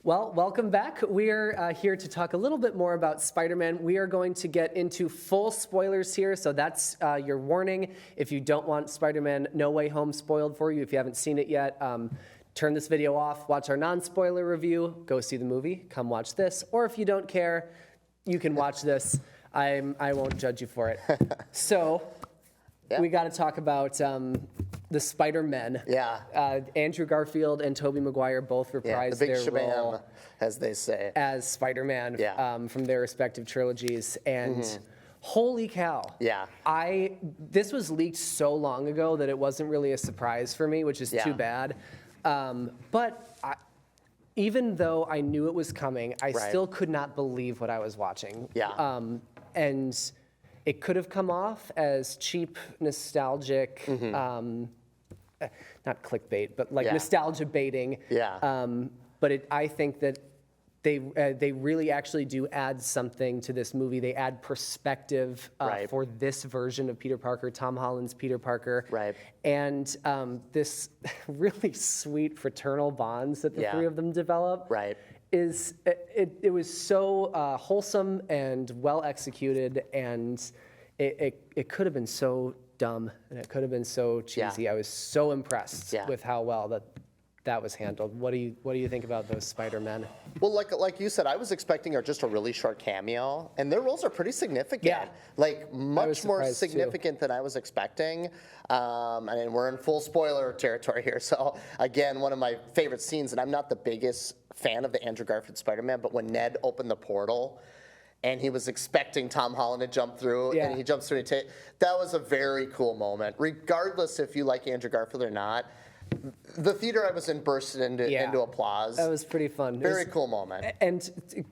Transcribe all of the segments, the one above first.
Well, welcome back. We're here to talk a little bit more about Spider-Man. We are going to get into full spoilers here, so that's your warning. If you don't want Spider-Man No Way Home spoiled for you, if you haven't seen it yet, turn this video off, watch our non-spoiler review, go see the movie, come watch this. Or if you don't care, you can watch this. I won't judge you for it. So, we got to talk about the Spider-Men. Yeah. Andrew Garfield and Tobey Maguire both reprised the big their shabam, role as they say, as Spider-Man from their respective trilogies. And holy cow. Yeah. This was leaked so long ago that it wasn't really a surprise for me, which is too bad. But even though I knew it was coming, I still could not believe what I was watching. Yeah. And it could have come off as cheap, nostalgic, not clickbait, but like nostalgia baiting. Yeah. But I think that they really actually do add something to this movie. They add perspective for this version of Peter Parker, Tom Holland's Peter Parker. Right. And this really sweet fraternal bonds that the three of them develop. Right. It was so wholesome and well executed, and it could have been so dumb and it could have been so cheesy. Yeah. I was so impressed with how well that was handled. What do you think about those Spider-Men? Well, like you said, I was expecting just a really short cameo, and their roles are pretty significant. Yeah. Like much more significant than I was expecting. And we're in full spoiler territory here. So again, one of my favorite scenes, and I'm not the biggest fan of the Andrew Garfield Spider-Man, but when Ned opened the portal and he was expecting Tom Holland to jump through, and he jumps through, that was a very cool moment. Regardless if you like Andrew Garfield or not, the theater I was in bursted into applause. That was pretty fun. Very cool moment. And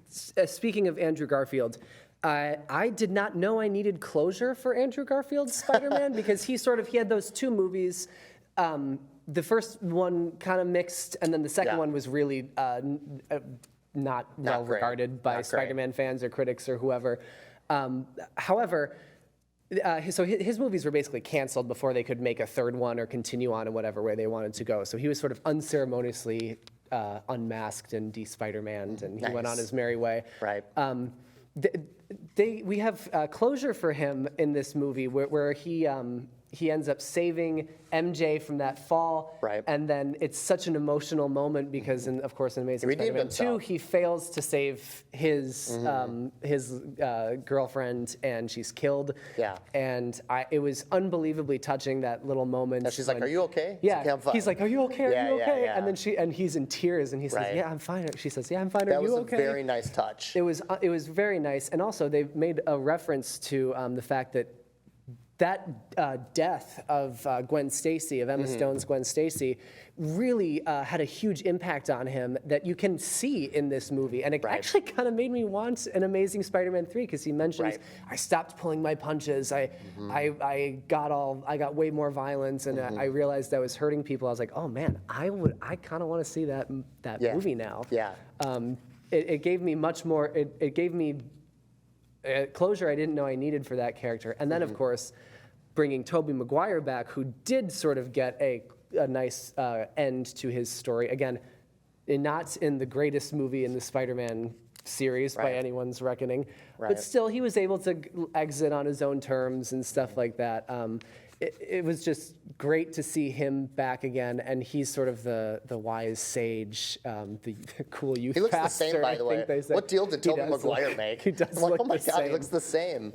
speaking of Andrew Garfield, I did not know I needed closure for Andrew Garfield's Spider-Man because he had those two movies. The first one kind of mixed, and then the second one was really not well regarded by Spider-Man fans or critics or whoever. However, so his movies were basically canceled before they could make a third one or continue on in whatever way they wanted to go. So he was sort of unceremoniously unmasked and de-Spider-Maned, and he went on his merry way. Right. We have closure for him in this movie where he ends up saving MJ from that fall. Right. And then it's such an emotional moment because, of course, in Amazing Spider-Man 2, he fails to save his girlfriend, and she's killed. Yeah. And it was unbelievably touching, that little moment. And she's like, "Are you okay?" Yeah. He's like, "Are you okay? Are you okay?" Yeah. And then he's in tears, and he says, "Yeah, I'm fine." She says, "Yeah, I'm fine. Are you okay?" That was a very nice touch. It was very nice, and also they made a reference to the fact that death of Gwen Stacy, of Emma Stone's Gwen Stacy, really had a huge impact on him that you can see in this movie. And it actually kind of made me want an Amazing Spider-Man 3 because he mentions, I stopped pulling my punches. I got way more violence, and I realized I was hurting people. I was like, oh man, I kind of want to see that movie now. Yeah. It gave me much more. It gave me closure I didn't know I needed for that character. And then, of course, bringing Tobey Maguire back, who did sort of get a nice end to his story. Again, not in the greatest movie in the Spider-Man series by anyone's reckoning. But still, he was able to exit on his own terms and stuff like that. It was just great to see him back again, and he's sort of the wise sage, the cool youth pastor. He looks the same, by the way. What deal did Tobey Maguire make? He does look look oh my the God, same. he looks the same.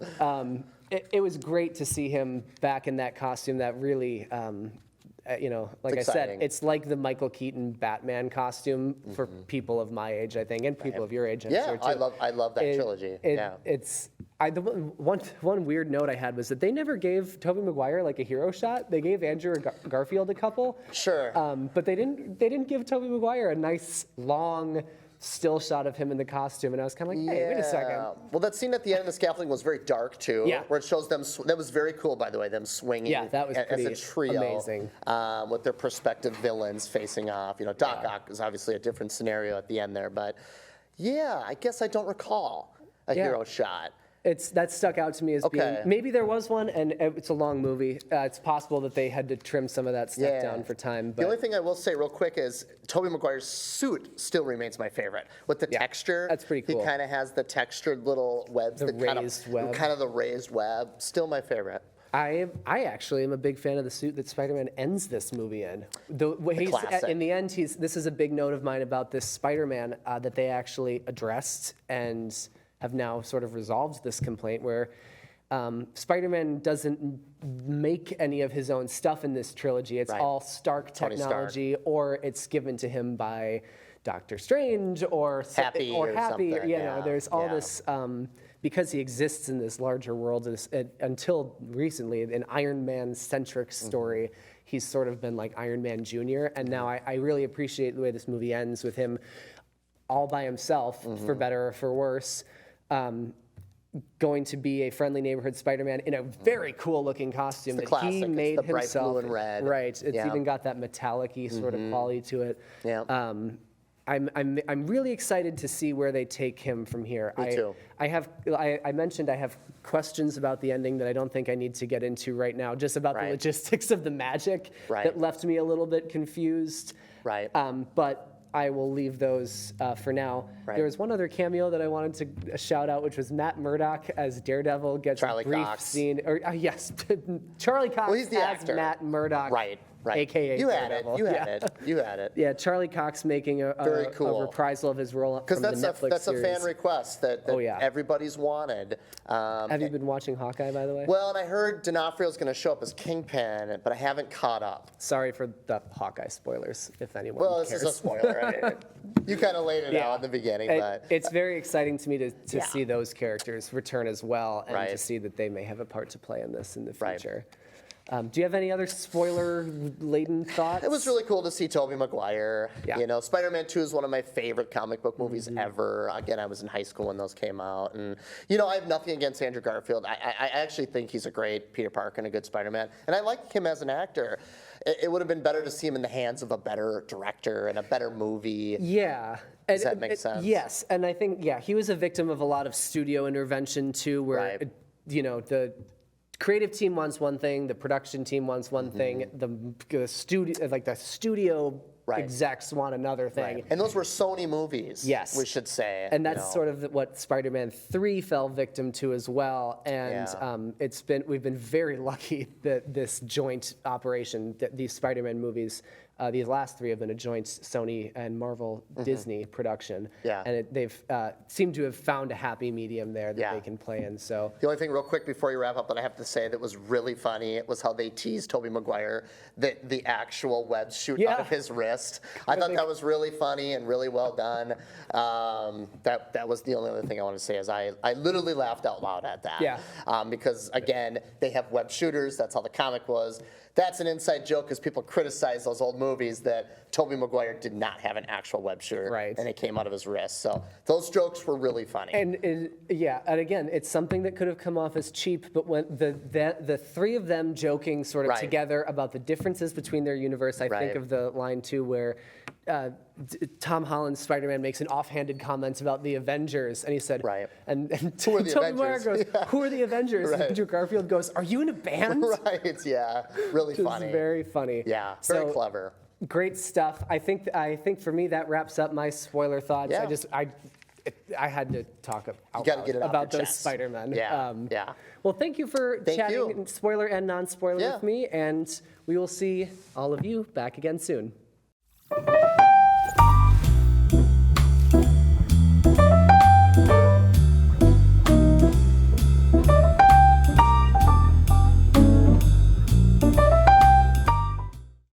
It was great to see him back in that costume. That really, like I said, it's like the Michael Keaton Batman costume for people of my age, I think, and people of your age. I'm sure, too. I love that trilogy. The one weird note I had was that they never gave Tobey Maguire like a hero shot. They gave Andrew Garfield a couple. Sure. But they didn't give Tobey Maguire a nice long still shot of him in the costume, and I was kind of like, hey, wait a second. Well, that scene at the end of the scaffolding was very dark too. Yeah. Where it shows them. That was very cool, by the way. Them swinging. Yeah, that was pretty as a trio, amazing. With their prospective villains facing off. Doc Ock is obviously a different scenario at the end there, but yeah, I guess I don't recall a hero shot. That stuck out to me as being, maybe there was one, and it's a long movie. It's possible that they had to trim some of that stuff down for time. But the only thing I will say real quick is Tobey Maguire's suit still remains my favorite. With the texture. That's pretty cool. He kind of has the textured little webs. The raised web. Kind of the raised web. Still my favorite. I actually am a big fan of the suit that Spider-Man ends this movie in. In the end, this is a big note of mine about this Spider-Man that they actually addressed and have now sort of resolved this complaint where Spider-Man doesn't make any of his own stuff in this trilogy. It's all Stark technology, or it's given to him by Doctor Strange or Happy. You know, there's all this. Because he exists in this larger world, until recently, an Iron Man-centric story, he's sort of been like Iron Man Jr., and now I really appreciate the way this movie ends with him all by himself, for better or for worse, going to be a friendly neighborhood Spider-Man in a very cool-looking costume that he made it's the bright himself. Blue and red. Right, it's even got that metallic-y sort of quality to it. Yeah. I'm really excited to see where they take him from here. Me too. I mentioned I have questions about the ending that I don't think I need to get into right now, just about the logistics of the magic that left me a little bit confused. Right. But I will leave those for now. There was one other cameo that I wanted to shout out, which was Matt Murdock as Daredevil gets Charlie a brief Cox. scene. Yes, Charlie Cox he's the as actor. Matt Murdock. Right. AKA You had Daredevil. it. You had it. Yeah, Charlie Cox making a reprisal of his role from the Netflix series. That's a fan request that everybody's wanted. Have you been watching Hawkeye, by the way? Well, and I heard D'Onofrio's going to show up as Kingpin, but I haven't caught up. Sorry for the Hawkeye spoilers, if anyone cares. This is a spoiler. Right? You kind of laid it out in the beginning. But it's very exciting to me to see those characters return as well, and to see that they may have a part to play in this in the future. Do you have any other spoiler-laden thoughts? It was really cool to see Tobey Maguire. Yeah. You know, Spider-Man 2 is one of my favorite comic book movies ever. Again, I was in high school when those came out. And, you know, I have nothing against Andrew Garfield. I actually think he's a great Peter Parker and a good Spider-Man. And I like him as an actor. It would have been better to see him in the hands of a better director and a better movie. Yeah. Does that make sense? Yes. And I think, he was a victim of a lot of studio intervention, too, where, you know, the creative team wants one thing, the production team wants one thing, the studio execs want another thing. And those were Sony movies, we should say. And that's sort of what Spider-Man 3 fell victim to as well. And we've been very lucky that this joint operation, that these Spider-Man movies, these last three have been a joint Sony and Marvel Disney production. Yeah. And they've seemed to have found a happy medium there that they can play in. So the only thing real quick before you wrap up that I have to say that was really funny was how they teased Tobey Maguire that the actual webs shoot out of his wrist. I thought that was really funny and really well done. That was the only other thing I want to say is I literally laughed out loud at that. Yeah. Because again, they have web shooters. That's how the comic was. That's an inside joke because people criticize those old movies that Tobey Maguire did not have an actual web shooter, and it came out of his wrist. So those jokes were really funny. And again, it's something that could have come off as cheap, but when the three of them joking sort of together about the differences between their universe, I think of the line too where Tom Holland's Spider-Man makes an offhanded comment about the Avengers, and he said, and Tobey Maguire goes, "Who are the Avengers?" And Andrew Garfield goes, "Are you in a band?" Really funny. It's very funny. Yeah, very clever. Great stuff. I think for me that wraps up my spoiler thoughts. Yeah. I had to talk about those Spider-Men. Yeah. Well, thank you for chatting spoiler and non-spoiler with me, and we will see all of you back again soon.